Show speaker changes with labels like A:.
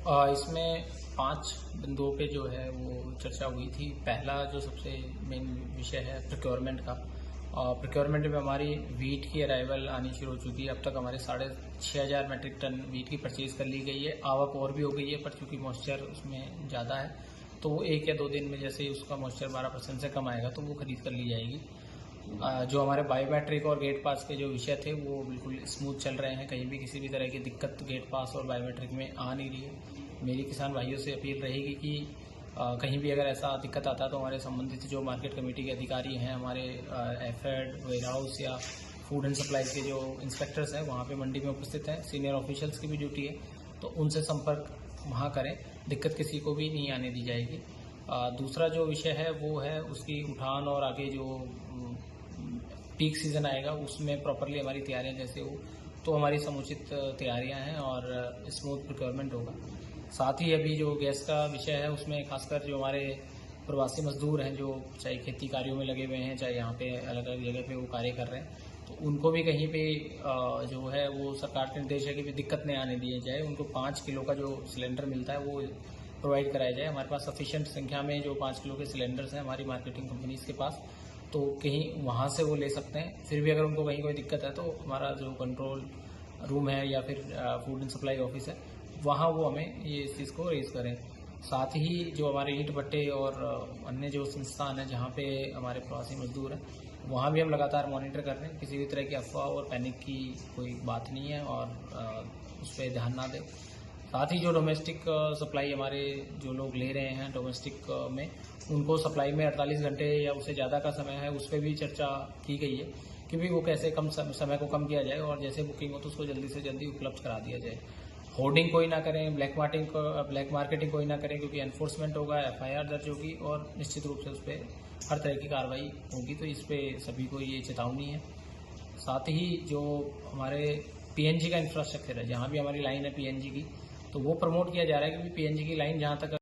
A: इसमें 5 बिंदुओं पे जो है वो चर्चा हुई थी। पहला जो सबसे मेन विषय है प्रोक्योरमेंट का। प्रोक्योरमेंट में हमारी वीट की अराइवल आनी शुरू हो चुकी है। अब तक हमारे 6,500 मीट्रिक टन वीट की परचेज कर ली गई है। आवक और भी हो गई है, पर चूंकि मॉइस्चर उसमें ज़्यादा है तो वो 1 या 2 दिन में जैसे ही उसका मॉइस्चर 12% से कम आएगा तो वो खरीद कर ली जाएगी। जो हमारे बायोमेट्रिक और गेट पास के जो विषय थे वो बिल्कुल स्मूथ चल रहे हैं। कहीं भी किसी भी तरह की दिक्कत गेट पास और बायोमेट्रिक में आ नहीं रही है। मेरी किसान भाइयों से अपील रहेगी कि कहीं भी अगर ऐसा दिक्कत आता है तो हमारे संबंधित जो मार्केट कमेटी के अधिकारी हैं, हमारे एफएड, वेयर हाउस या फूड एंड सप्लाईज के जो इंस्पेक्टर्स हैं वहाँ पे मंडी में उपस्थित हैं, सीनियर ऑफिशियल्स की भी ड्यूटी है, तो उनसे संपर्क वहाँ करें। दिक्कत किसी को भी नहीं आने दी जाएगी। दूसरा जो विषय है वो है उसकी उठान और आगे जो पीक सीजन आएगा उसमें प्रॉपरली हमारी तैयारियां जैसे हो तो हमारी समुचित तैयारियां हैं और स्मूथ प्रोक्योरमेंट होगा। साथ ही अभी जो गैस का विषय है उसमें खासकर जो हमारे प्रवासी मजदूर हैं जो चाहे खेती कार्यों में लगे हुए हैं, चाहे यहाँ पे अलग अलग जगह पे वो कार्य कर रहे हैं, तो उनको भी कहीं पे जो है वो सरकार के निर्देश है कि भी दिक्कत नहीं आने दिए जाए। उनको 5 किलो का जो सिलेंडर मिलता है वो प्रोवाइड कराया जाए। हमारे पास सफिशिएंट संख्या में जो 5 किलो के सिलेंडर्स हैं हमारी मार्केटिंग कंपनीज के पास, तो कहीं वहाँ से वो ले सकते हैं। फिर भी अगर उनको कहीं कोई दिक्कत है तो हमारा जो कंट्रोल रूम है या फिर फूड एंड सप्लाई ऑफिस है वहाँ वो हमें ये इस चीज़ को रेज करें। साथ ही जो हमारे ईंट भट्टे और अन्य जो संस्थान है जहाँ पे हमारे प्रवासी मजदूर हैं वहाँ भी हम लगातार मॉनिटर कर रहे हैं। किसी भी तरह की अफवाह और पैनिक की कोई बात नहीं है और उस पर ध्यान ना दें। साथ ही जो डोमेस्टिक सप्लाई हमारे जो लोग ले रहे हैं डोमेस्टिक में, उनको सप्लाई में 48 घंटे या उससे ज़्यादा का समय है, उस पर भी चर्चा की गई है कि भी वो कैसे कम समय को कम किया जाए और जैसे बुकिंग हो तो उसको जल्दी से जल्दी उपलब्ध करा दिया जाए। होर्डिंग कोई ना करें, ब्लैक मार्केटिंग कोई ना करें, क्योंकि एनफोर्समेंट होगा, एफआईआर दर्ज होगी और निश्चित रूप से उस पर हर तरह की कार्रवाई होगी। तो इस पर सभी को ये चेतावनी है। साथ ही जो हमारे पीएनजी का इंफ्रास्ट्रक्चर है, जहाँ भी हमारी लाइन है पीएनजी की, तो वो प्रमोट किया जा रहा है कि पीएनजी की लाइन जहाँ तक